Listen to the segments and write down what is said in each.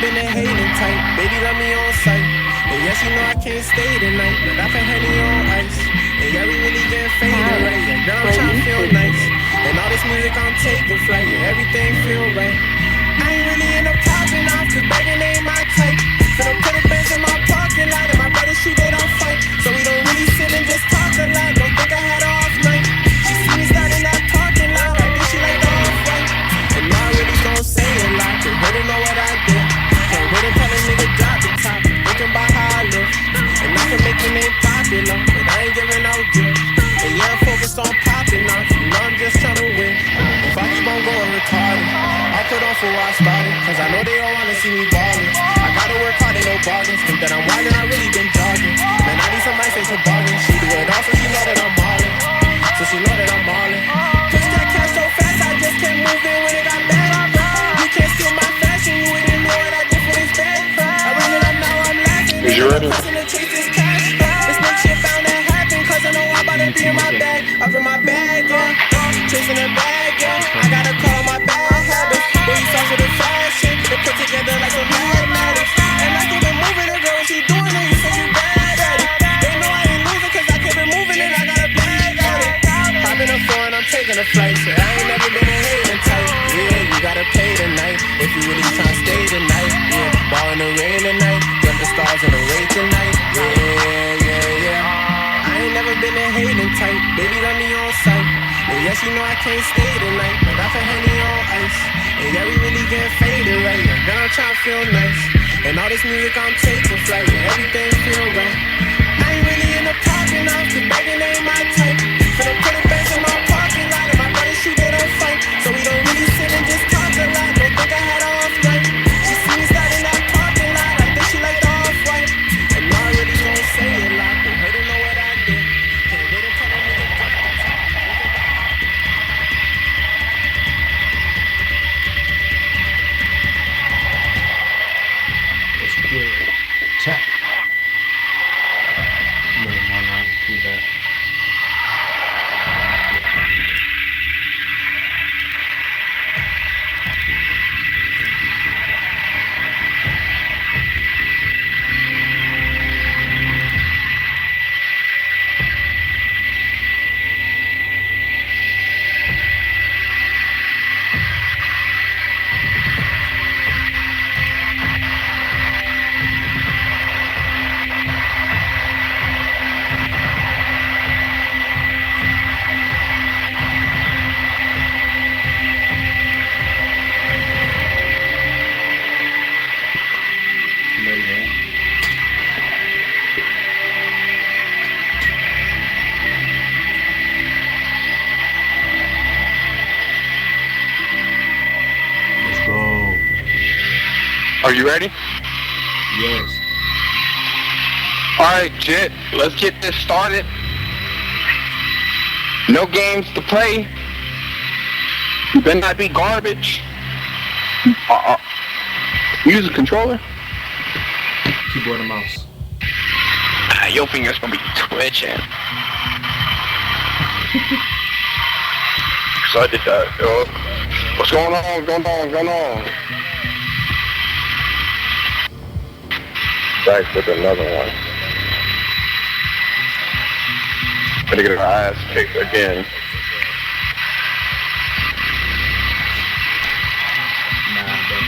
been a hating type. Baby love me on sight. And yeah, she know I can't stay tonight, but I put honey on ice. And yeah, we really getting faded right. Yeah, girl, I'm trying to feel nice. And all this music, I'm taking flight. Yeah, everything feel right. I ain't really in the popping off, cause begging ain't my type. Finna put a bench in my parking lot, and my brother shoot, they don't fight. So we don't really sit and just talk a lot. Don't think I had her off night. She see me starting that parking lot, I think she like the off-white. And I really don't say a lot, cause they don't know what I did. Can't wait until a nigga drop the top, thinking about how I live. And I can make your name popular, but I ain't giving out gifts. And yeah, I'm focused on popping off, you know I'm just trying to win. If I keep on going retarded, I'll put on for where I started, cause I know they all wanna see me ballin'. I gotta work hard, ain't no bargains. Think that I'm wildin', I really been jogging. Man, I need somebody say some bargains. She do it all, so she know that I'm ballin'. So she know that I'm ballin'. Push that cash so fast, I just can't move in when it got bad. You can't steal my fashion, you wouldn't know what I did for this bag. I bring it up now, I'm laughing. Is you ready? To chase this cash. This next shit bound to happen, cause I know I'm about to be in my bag. Up in my bag, yeah. Chasing the bag, yeah. I gotta call my bad habits. When you talk to the fashion, they put together like some mathematics. And I keep it moving, the girl, when she doing it, you say you bad at it. They know I ain't losing, cause I keep it moving and I got a bag at it. Hopping a foreign, I'm taking a flight. So I ain't never been a hating type. Yeah, you gotta pay tonight if you really tryna stay tonight. Yeah, ball in the rain tonight, jump the stars in the rain tonight. Yeah. I ain't never been a hating type. Baby got me on sight. And yeah, she know I can't stay tonight, but I put honey on ice. And yeah, we really getting faded right. Yeah, girl, I'm trying to feel nice. And all this music, I'm taking flight. Yeah, everything feel right. I ain't really in the parking lot, cause begging ain't my type. Finna put a bench in my parking lot, and my brother shoot, they don't fight. So we don't really sit and just talk a lot. Don't think I had her off night. She see me starting that parking lot, I think she like the off-white. And I really don't say a lot, but they don't know what I did. Can't wait until a nigga drop the top. It's good. Tap. No, do that. Are you ready? Yes. Alright, Jet, let's get this started. No games to play. You better not be garbage. Use a controller. Keyboard and mouse. Your finger's gonna be twitching. So I did that, yo. What's going on? Back with another one. Gonna get her ass kicked again. Nah, bro.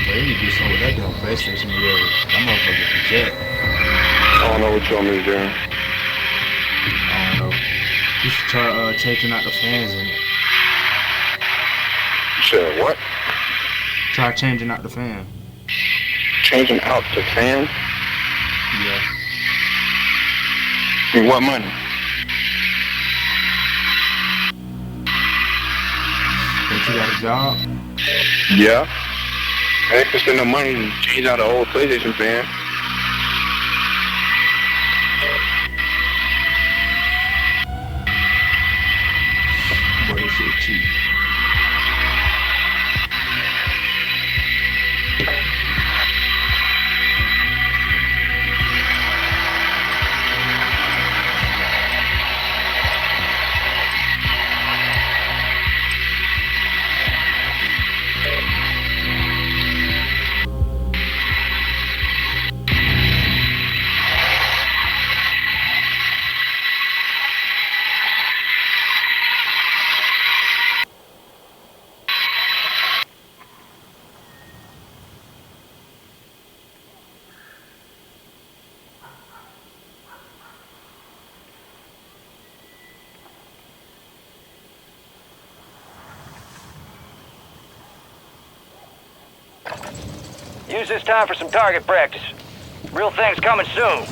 They need to do something with that damn PlayStation of yours. That motherfucker's legit. I don't know what you want me to do. I don't know. You should try changing out the fans in it. You said what? Try changing out the fan. Changing out the fan? Yeah. And what money? Think you got a job? Yeah. I ain't gonna spend no money to change out an old PlayStation fan. Boy, this shit cheap. Use this time for some target practice. Real thing's coming soon.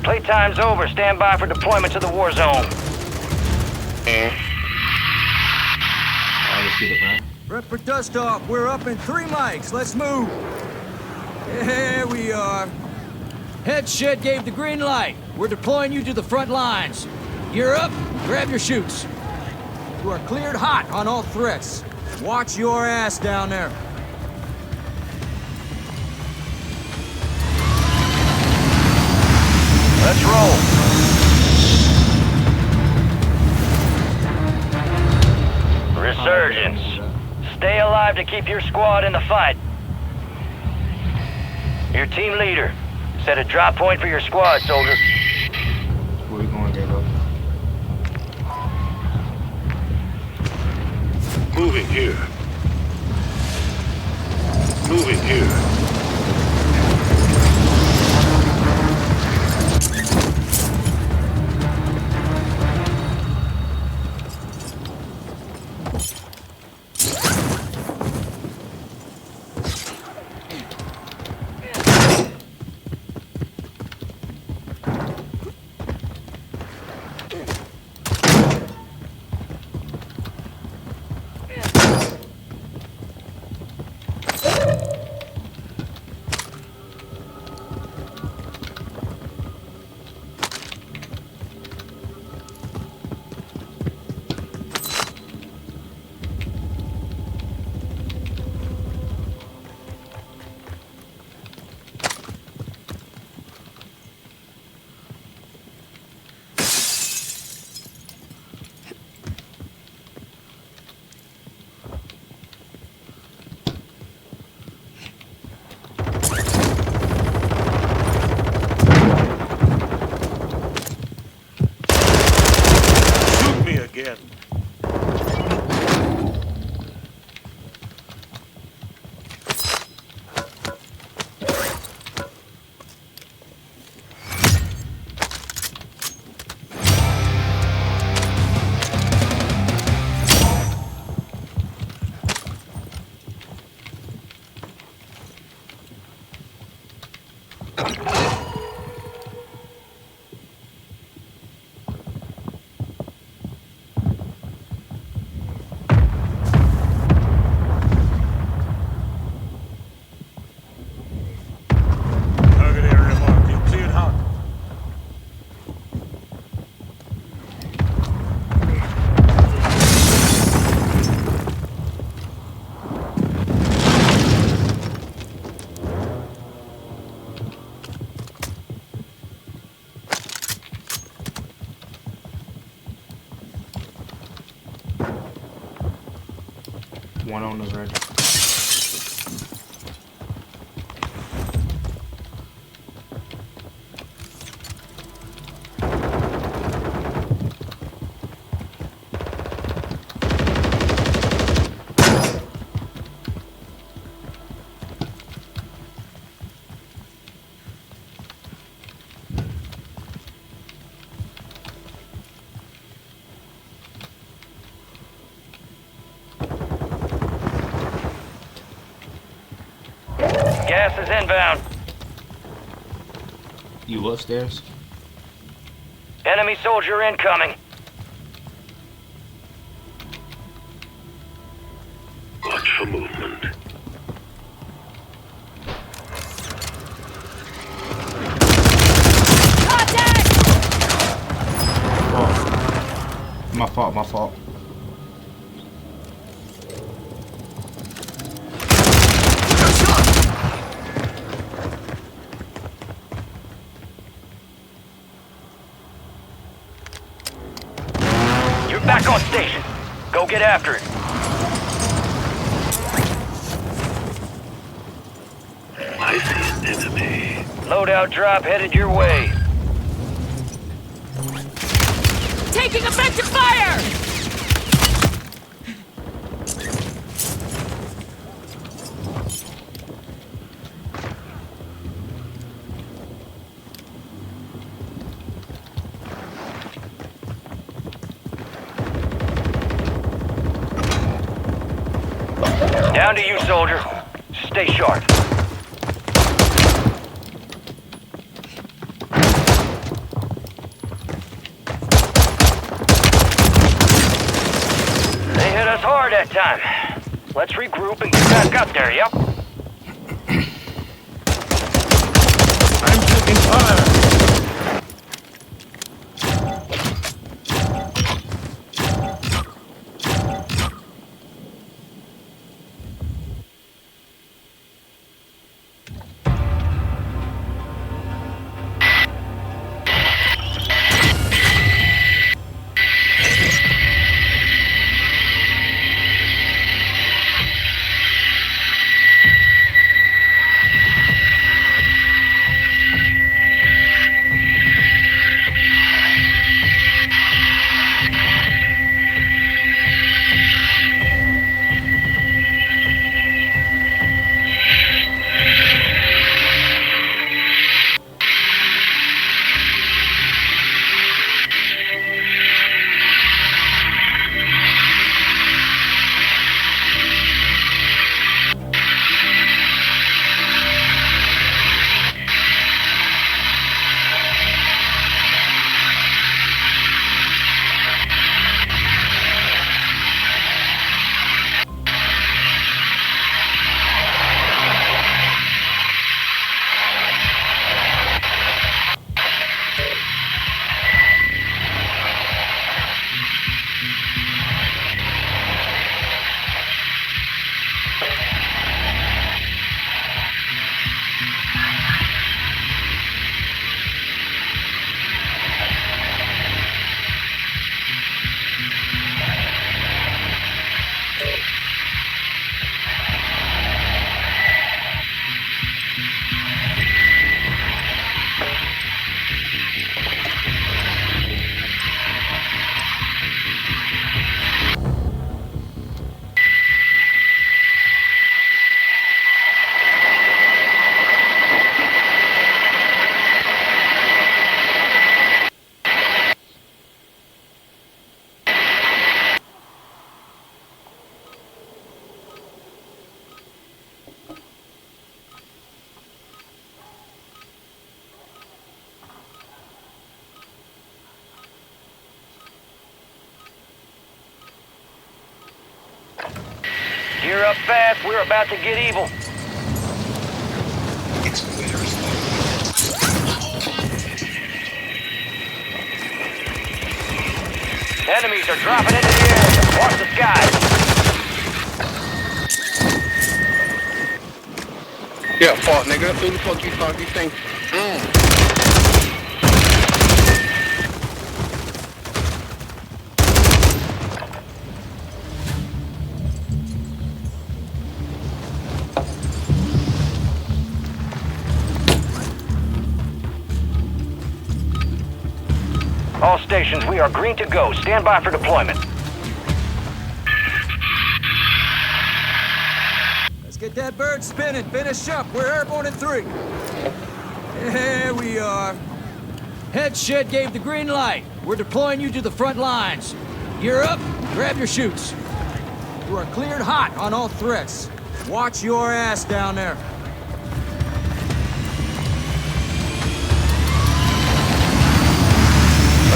Playtime's over. Stand by for deployment to the war zone. Alright, let's get it, man. Rep for dust off. We're up in 3 mics. Let's move. Here we are. Head shed gave the green light. We're deploying you to the front lines. You're up. Grab your chutes. You are cleared hot on all threats. Watch your ass down there. Let's roll. Resurgence. Stay alive to keep your squad in the fight. Your team leader. Set a drop point for your squad, soldier. Where we going, Davo? Moving here. Moving here. Again. One on the red. Gas is inbound. You upstairs? Enemy soldier incoming. Watch for movement. My fault, my fault. You're back on station. Go get after it. I see an enemy. Loadout drop headed your way. Taking effective fire! Down to you, soldier. Stay sharp. They hit us hard that time. Let's regroup and get back up there, yep? I'm taking fire! Gear up fast, we're about to get evil. Enemies are dropping into the air. Watch the skies. Yeah, fuck, nigga. Who the fuck you thought you think? All stations, we are green to go. Stand by for deployment. Let's get that bird spinning. Finish up. We're airborne in 3. Here we are. Head shed gave the green light. We're deploying you to the front lines. Gear up. Grab your chutes. You are cleared hot on all threats. Watch your ass down there.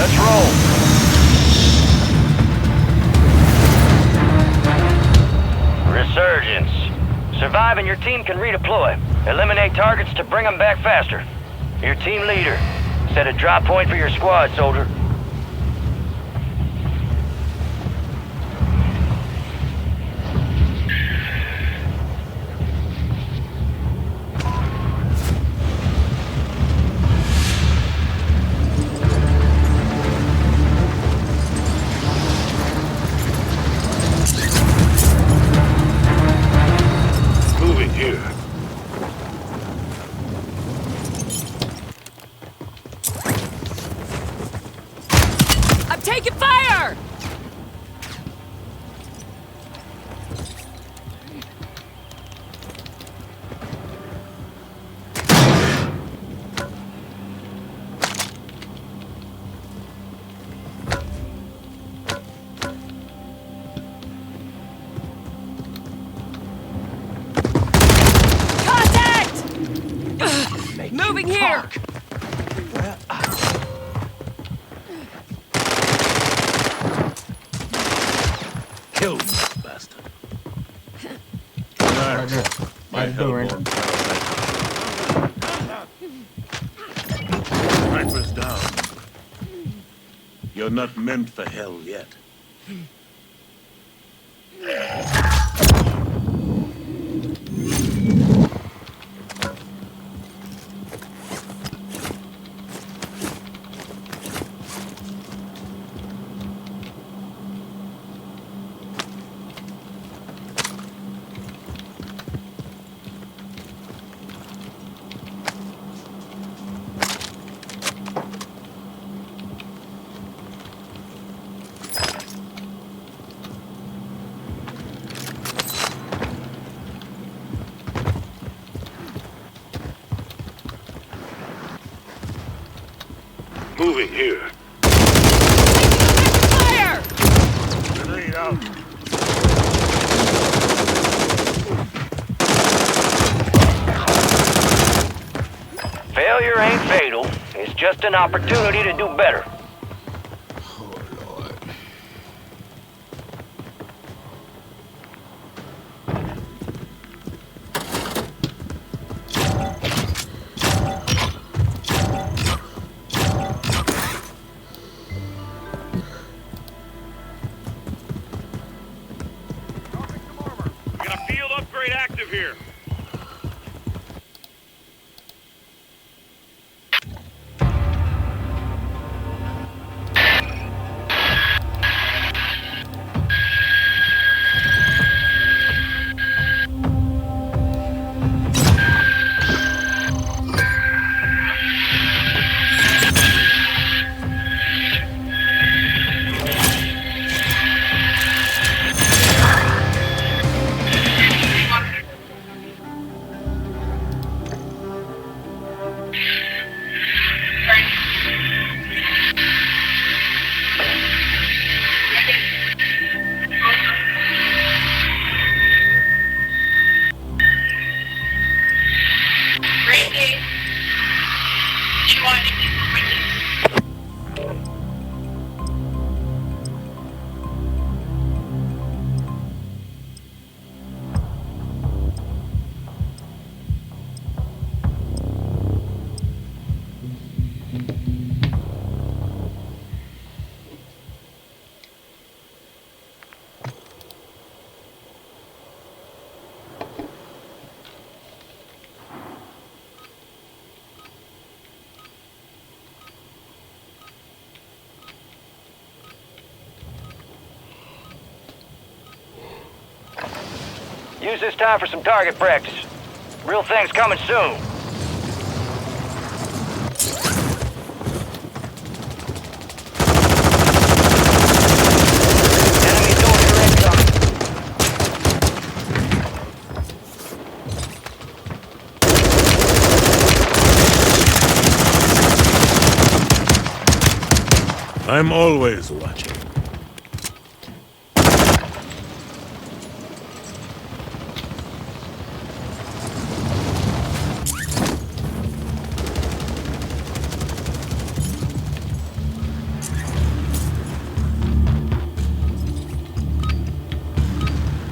Let's roll. Resurgence. Survive and your team can redeploy. Eliminate targets to bring them back faster. Your team leader. Set a drop point for your squad, soldier. Moving here. I'm taking fire! Contact! Moving here! Kill me, bastard. Right there. My Right there, right hellborn parasite. Sniper's down. You're not meant for hell yet. Moving here. Fire! Grenade out. Failure ain't fatal. It's just an opportunity to do better. Oh, Lord. We got a field upgrade active here. Use this time for some target practice. Real thing's coming soon. Enemy soldier incoming. I'm always watching.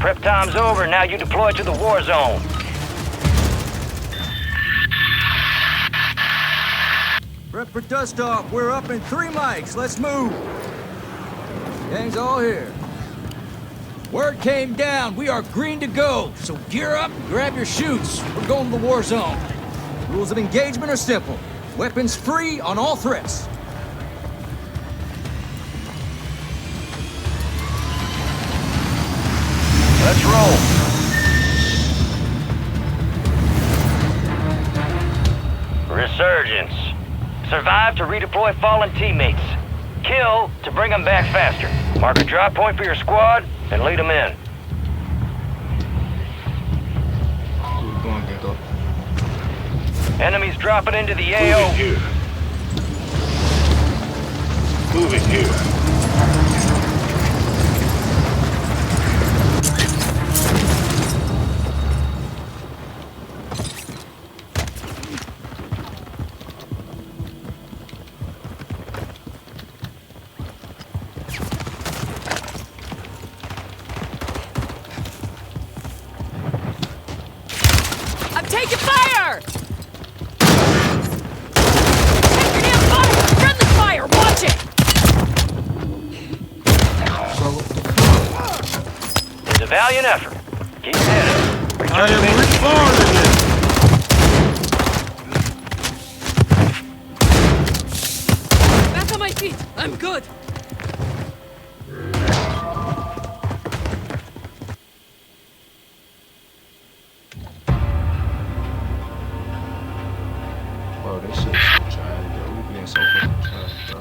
Prep time's over, now you deploy to the war zone. Prep for dust off. We're up in 3 mics. Let's move. Gang's all here. Word came down. We are green to go. So gear up and grab your chutes. We're going to the war zone. Rules of engagement are simple. Weapons free on all threats. Let's roll. Resurgence. Survive to redeploy fallen teammates. Kill to bring them back faster. Mark a drop point for your squad and lead them in. Where we going, Gecko? Enemies dropping into the Moving AO. here. Moving here. I'm taking fire! Take your damn fire! Friendly fire! Watch it! It's a valiant effort. Keep at it. Return to base. Back on my feet. I'm good. Bro, this shit is so trash, bro. We being so fucking trash, bro.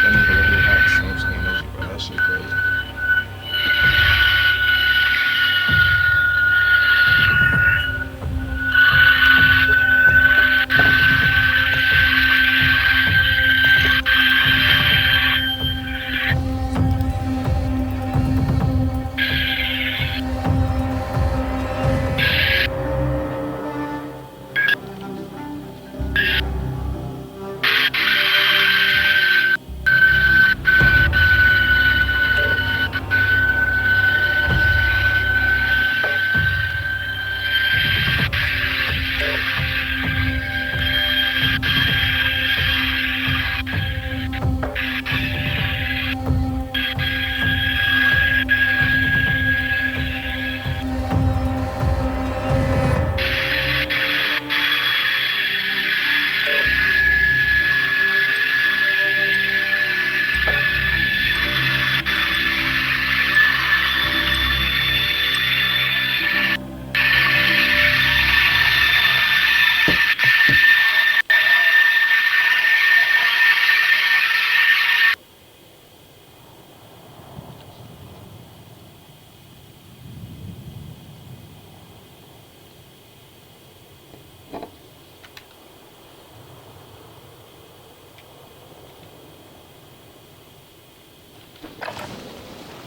That nigga literally had the same skin as you, bro. That shit crazy.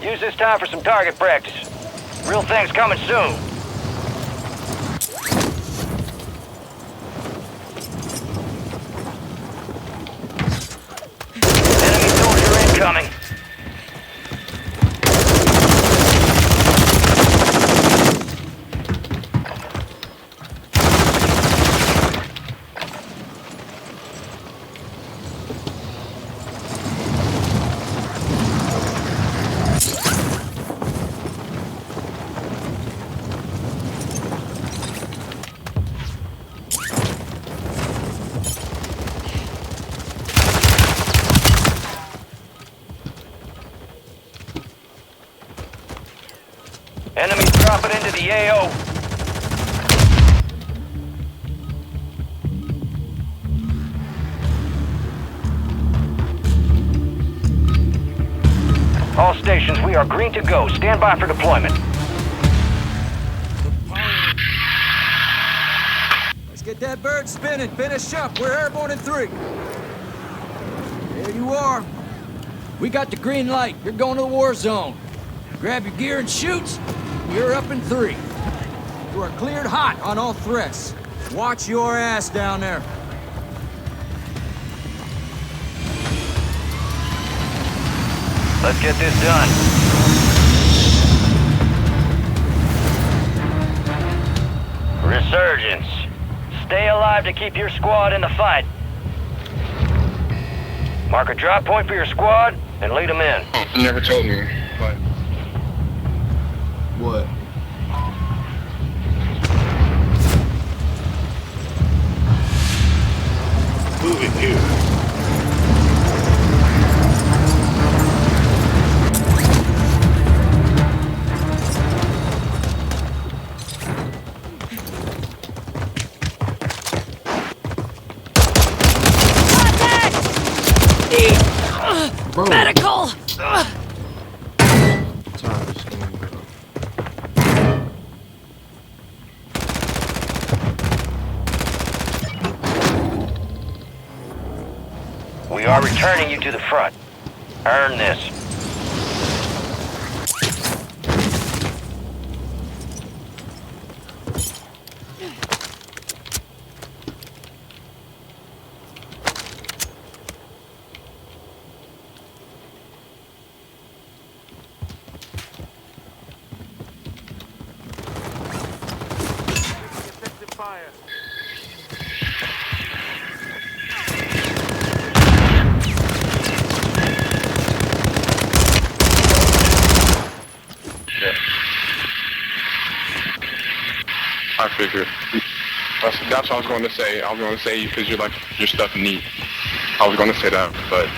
Use this time for some target practice. Real thing's coming soon. Enemy soldier incoming. Enemies dropping into the AO. All stations, we are green to go. Stand by for deployment. Let's get that bird spinning. Finish up. We're airborne in 3. There you are. We got the green light. You're going to the war zone. Grab your gear and shoot. You're up in 3. You are cleared hot on all threats. Watch your ass down there. Let's get this done. Resurgence. Stay alive to keep your squad in the fight. Mark a drop point for your squad and lead them in. Oh, you never told me, but What? Moving here. Bro. Medical! Time is going, bro. We are returning you to the front. Earn this. I figured. That's what I was going to say. I was going to say because you're like your stuff neat. I was going to say that, but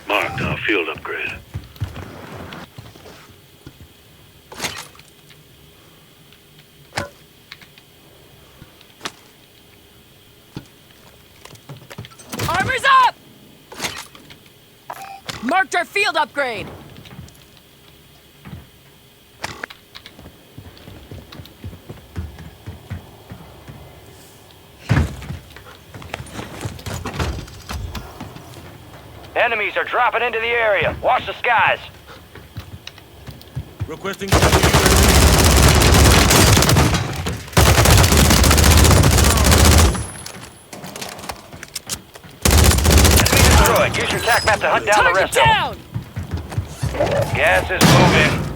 Marked our field upgrade. Armor's up! Marked our field upgrade. Enemies are dropping into the area. Watch the skies. Requesting. Enemy destroyed. Use your tac map to hunt down the Target rest of down! them. Gas is moving.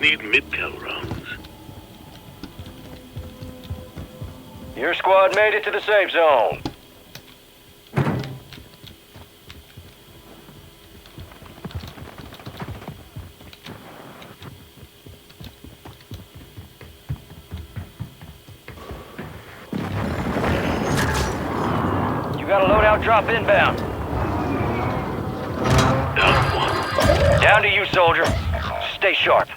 Need mid-cal rounds. Your squad made it to the safe zone. You got a loadout drop inbound. Down one. Down to you, soldier. Stay sharp.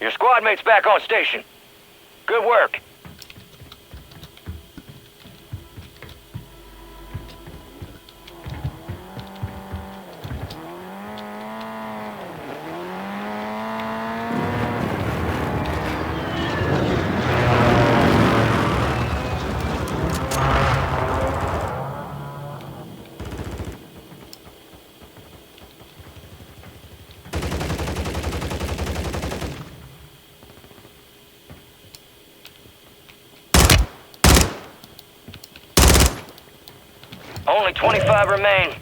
Your squad mate's back on station. Good work. Only 25 remain.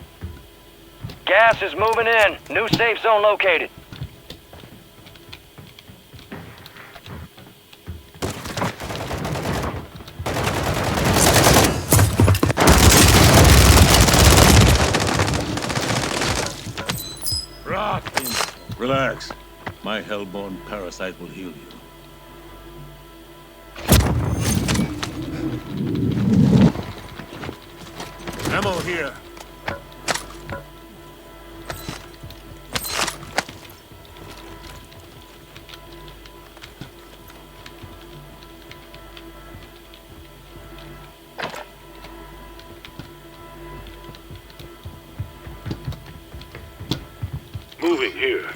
Gas is moving in. New safe zone located. Relax. My hellborn parasite will heal you. Ammo here. Moving here.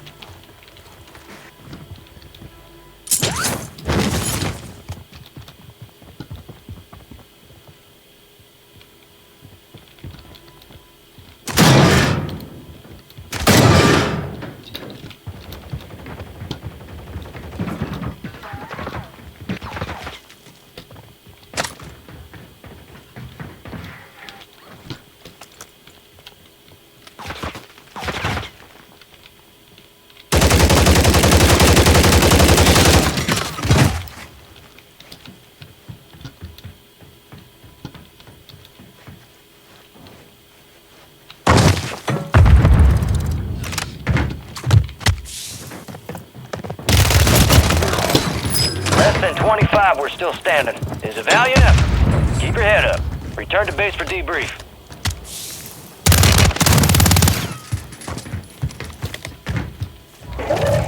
Less than 25, we're still standing. Is a valiant effort. Keep your head up. Return to base for debrief.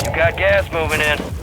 You got gas moving in.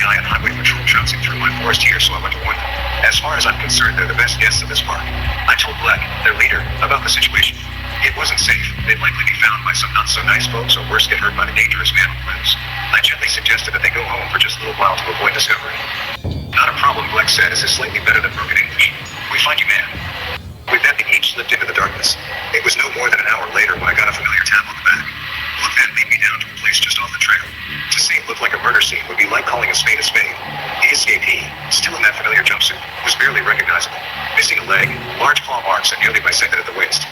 FBI and highway patrol trouncing through my forest here, so I went to warn them. As far as I'm concerned, they're the best guests of this park. I told Black, their leader, about the situation. It wasn't safe. They'd likely be found by some not-so-nice folks or worse, get hurt by the dangerous man who lives. I gently suggested that they go home for just a little while to avoid discovery. Not a problem, Black said. This is slightly better than broken English. We find you, man. With that, they each slipped into the darkness. It was no more than an hour later when I got a familiar tap on the back. Look then lead me down to a place just off the trail. To say it looked like a murder scene would be like calling a spade a spade. The escapee, still in that familiar jumpsuit, was barely recognizable. Missing a leg, large claw marks, and nearly bisected at the waist.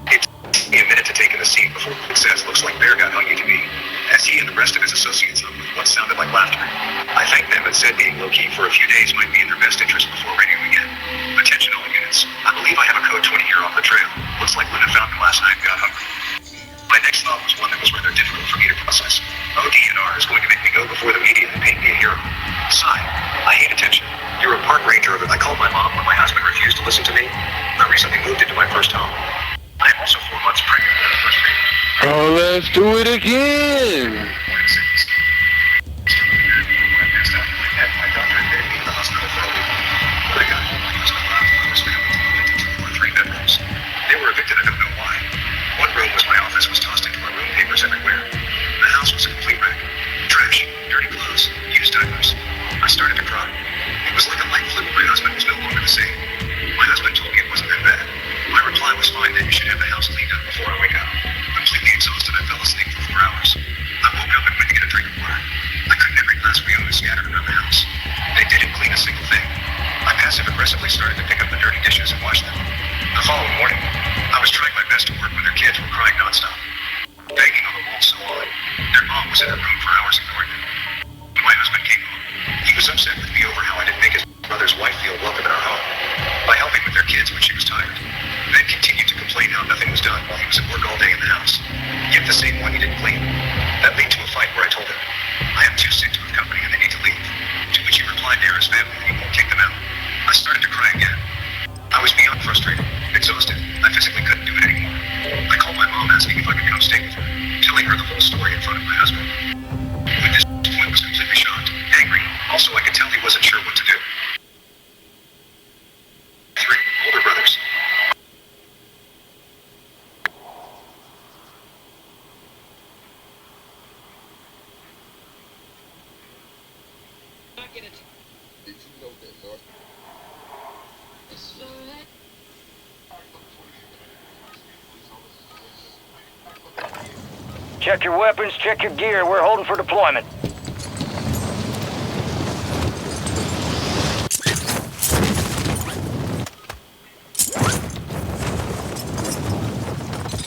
It took me a minute to take in the scene before it says looks like Bear got hung UTV, as he and the rest of his associates hung with what sounded like laughter. I thanked them and said being low-key for a few days might be in their best interest before radioing again. Attention all units. I believe I have a code 20 here off the trail. Looks like Linda found them last night and got hungry. My next thought was one that was rather difficult for me to process. ODNR is going to make me go before the media and paint me a hero. Sigh. I hate attention. You're a park ranger that I called my mom when my husband refused to listen to me. I recently moved into my first home. I am also 4 months pregnant with our first baby. Oh, let's do it again. My doctor admitted me to the hospital for a week. When I got home, my husband left and I was family moved into 2 or 3 bedrooms. They were evicted, I don't know why. One room was my office, was tossed into my room, papers everywhere. The house was a complete wreck. Trash, dirty clothes, used diapers. I started to cry. It was like a light flew. My husband was no longer the same. My husband told me it wasn't that bad. My reply was fine, that you should have the house cleaned up before I wake up. Completely exhausted, I fell asleep for 4 hours. I woke up and went to get a drink of water. I couldn't every glass Riona scattered around the house. They didn't clean a single thing. I passive-aggressively started to pick up the dirty dishes and wash them. The following morning, I was trying my best to work when their kids were crying nonstop, banging on the wall so hard. Their mom was in her room for hours ignoring them. When my husband came home, he was upset with me over how I didn't make his brother's wife feel welcome in our home by helping with their kids when she was tired. Then continued to complain how nothing was done while he was at work all day in the house. Yet the same one he didn't clean. That led to a fight where I told him, I am too sick to have company and they need to leave. To which he replied they're his family and he won't kick them out. I started to cry again. I was beyond frustrated, exhausted. I physically couldn't do it anymore. I called my mom asking if I could come stay with her, telling her the whole story in front of my husband. At this point, was completely shocked, angry. Also, I could tell he wasn't sure what to do. 3 older brothers. Check your weapons, check your gear. We're holding for deployment.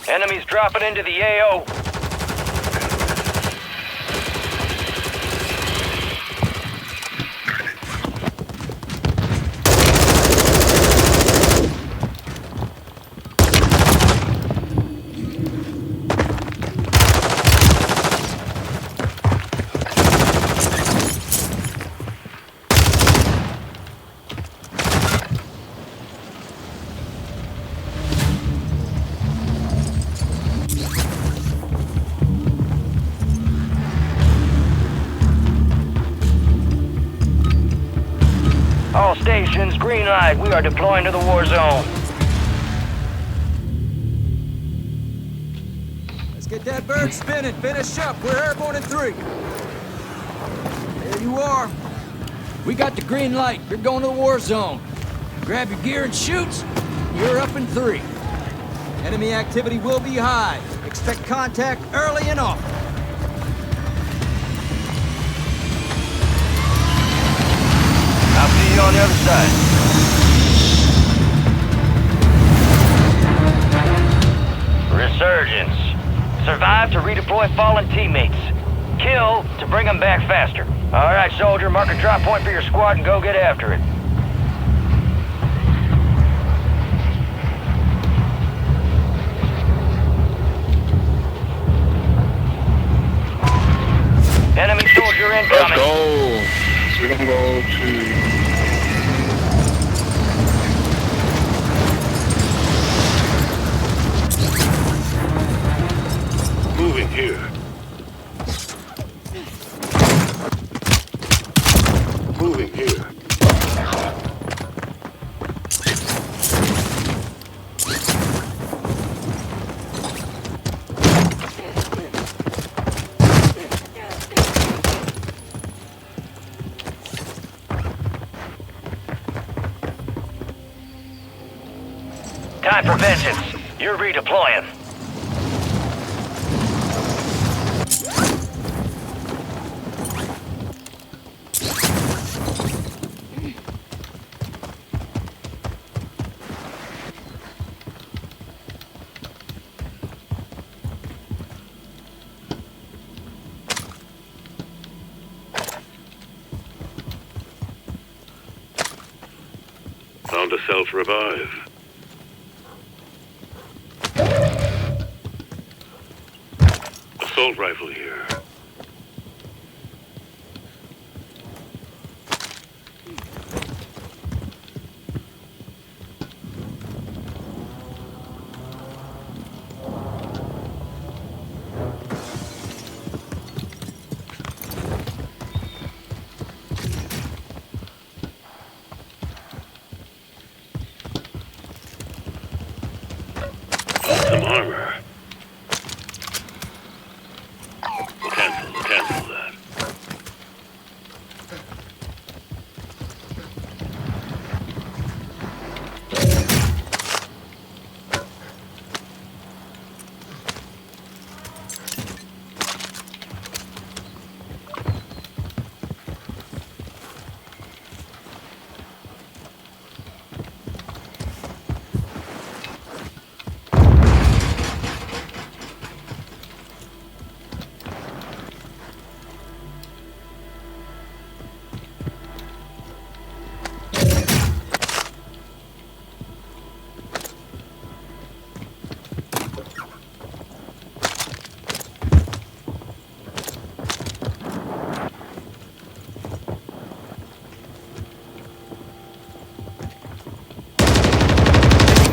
Enemies dropping into the AO. All stations, green light. We are deploying to the war zone. Let's get that bird spinning. Finish up. We're airborne in 3. There you are. We got the green light. You're going to the war zone. Grab your gear and shoot. You're up in 3. Enemy activity will be high. Expect contact early and often. I'll see you on the other side. Resurgence. Survive to redeploy fallen teammates. Kill to bring them back faster. All right, soldier, mark a drop point for your squad and go get after it. Enemy soldier incoming. Let's go. So we're gonna go to. Moving here. Moving here. time for vengeance. You're redeploying. Found a self-revive. Assault rifle here. Some armor. Cancel that.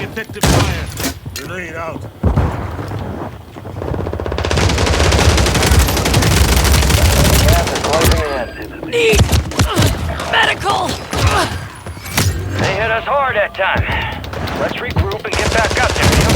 Effective fire. Grenade out. Gas is closing in. Need medical. They hit us hard that time. Let's regroup and get back up there, Neil.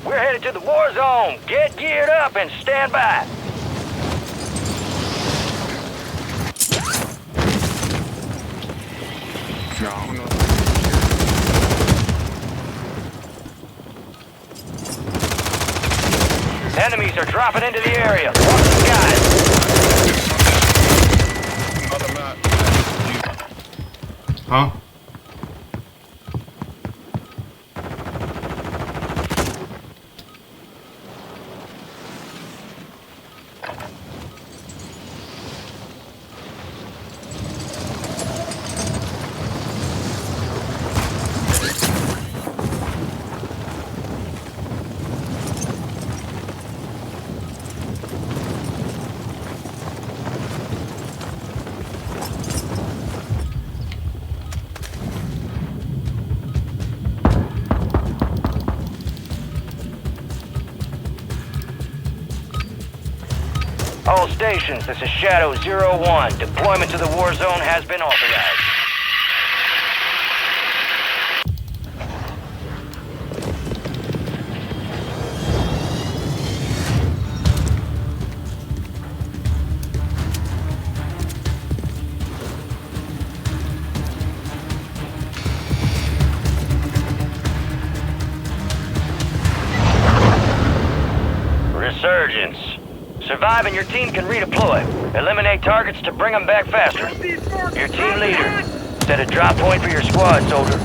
We're headed to the war zone. Get geared up and stand by. No, I don't know. Enemies are dropping into the area. Watch the skies. Other map. Huh? All stations, this is Shadow 01. Deployment to the war zone has been authorized. Resurgence. Survive and your team can redeploy. Eliminate targets to bring them back faster. Your team leader. Set a drop point for your squad, soldier.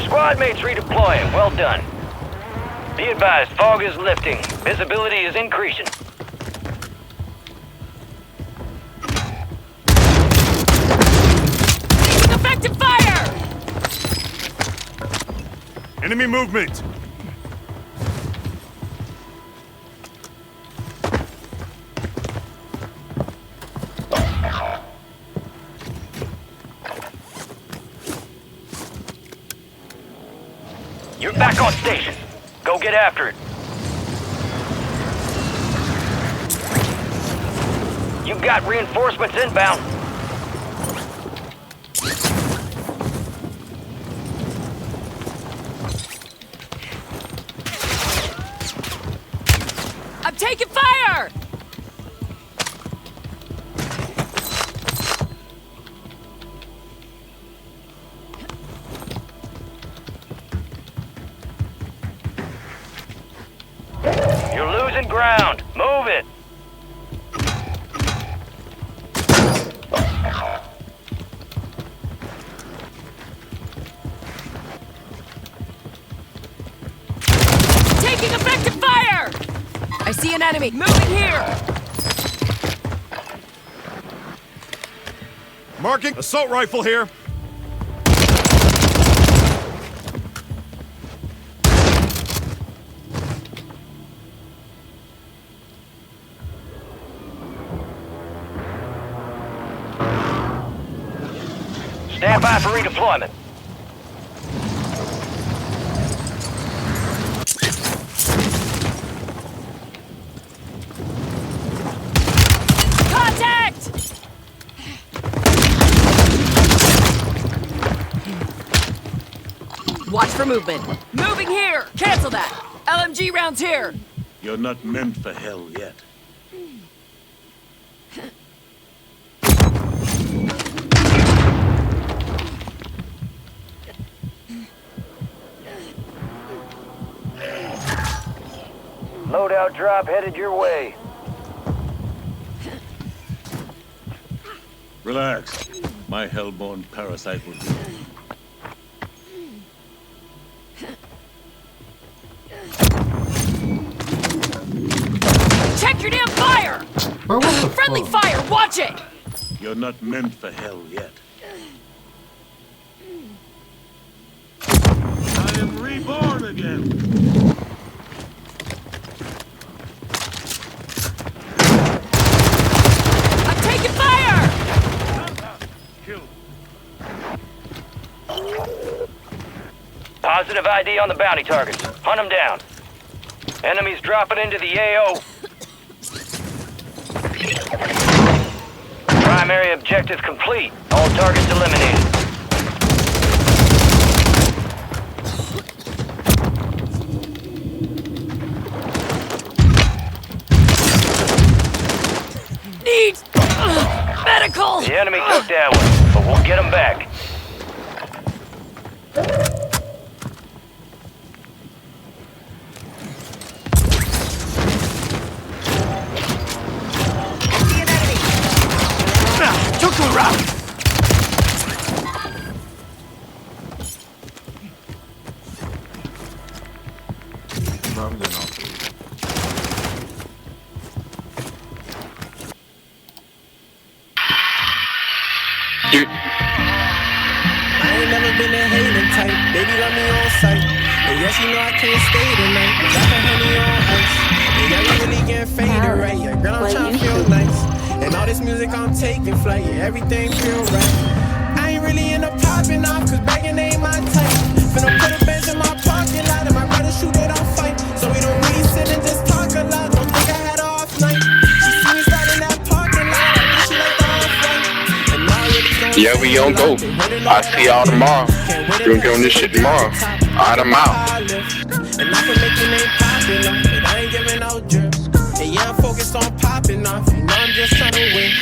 Squad mates redeploying. Well done. Be advised, fog is lifting. Visibility is increasing. Effective fire! Enemy movement! You're back on station. Go get after it. You've got reinforcements inbound. I'm taking fire! You're losing ground. Move it. Taking effective fire! I see an enemy. Moving here! Marking assault rifle here. Stand by for redeployment. Contact! Watch for movement. Moving here! Cancel that! LMG rounds here! You're not meant for hell yet. Loadout drop headed your way. Relax. My hellborn parasite will do. Check your damn fire! Bro, what the Friendly fuck? fire! Watch it! You're not meant for hell yet. I am reborn again. I'm taking fire! Kill. Positive ID on the bounty targets. Hunt them down. Enemies dropping into the AO. Primary objective complete. All targets eliminated. Need medical. The enemy took that one, but we'll get them back. Took a route. Bro, I'm getting off. Dude, I ain't never been a hating type. Baby love me on sight. And yes, you know I can't stay tonight. Got the honey on ice. And yeah, we really getting faded right. Yeah, girl, I'm trying to feel nice. And all this music, I'm taking flight. Yeah, everything feel right. I ain't really into popping off, cause begging ain't my type. Finna put a bench in my parking lot, and my brother shoot, they don't fight. So we don't really sit and just talk a lot. Don't think I had an off night. She see me starting that parking lot. I think she like the off right. And now I really don't yeah, we on go. I'll see y'all tomorrow. We're gonna get on this shit tomorrow. Alright, I'm out. And I can make your name popular, but I ain't giving out drips. And yeah, I'm focused on popping off. You know I'm just trying to win.